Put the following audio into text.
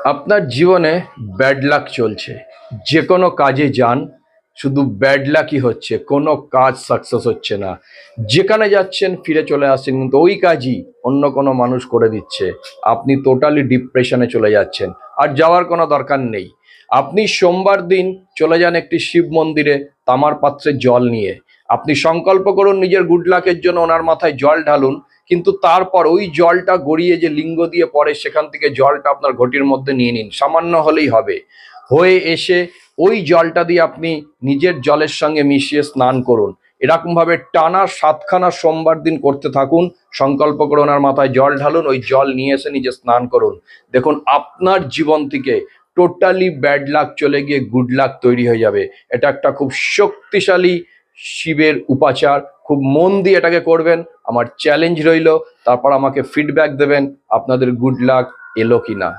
আপনার জীবনে bad luck চলছে, যে কোনো কাজে যান শুধু ব্যাড লাকই হচ্ছে, কোনো কাজ সাকসেস হচ্ছে না। যেখানে যাচ্ছেন ফিরে চলে আসছেন কিন্তু ওই কাজই অন্য কোনো মানুষ করে দিচ্ছে। আপনি টোটালি ডিপ্রেশনে চলে যাচ্ছেন। আর যাওয়ার কোনো দরকার নেই। আপনি সোমবার দিন চলে যান একটি শিব মন্দিরে, তামার পাত্রে জল নিয়ে। আপনি সংকল্প করুন নিজের গুড লাকের জন্য, ওনার মাথায় জল ঢালুন। কিন্তু তারপর ওই জলটা গড়িয়ে যে লিঙ্গ দিয়ে পড়ে, সেখান থেকে জলটা আপনার ঘটির মধ্যে নিয়ে নিন, সামান্য হলেই হবে। হয়ে এসে ওই জলটা দিয়ে আপনি নিজের জলের সঙ্গে মিশিয়ে স্নান করুন। এরকম ভাবে টানা 7খানা সোমবার দিন করতে থাকুন। সংকল্প করে ওনার মাথায় জল ঢালুন, ওই জল নিয়ে এসে নিজে স্নান করুন। দেখুন আপনার জীবন থেকে টোটালি ব্যাড লাক চলে গিয়ে গুড লাক তৈরি হয়ে যাবে। এটা একটা খুব শক্তিশালী শিবের উপাচার। খুব মন দিয়ে এটাকে করবেন। আমার চ্যালেঞ্জ রইল, তারপর আমাকে ফিডব্যাক দেবেন আপনাদের গুড লাক এলো কিনা।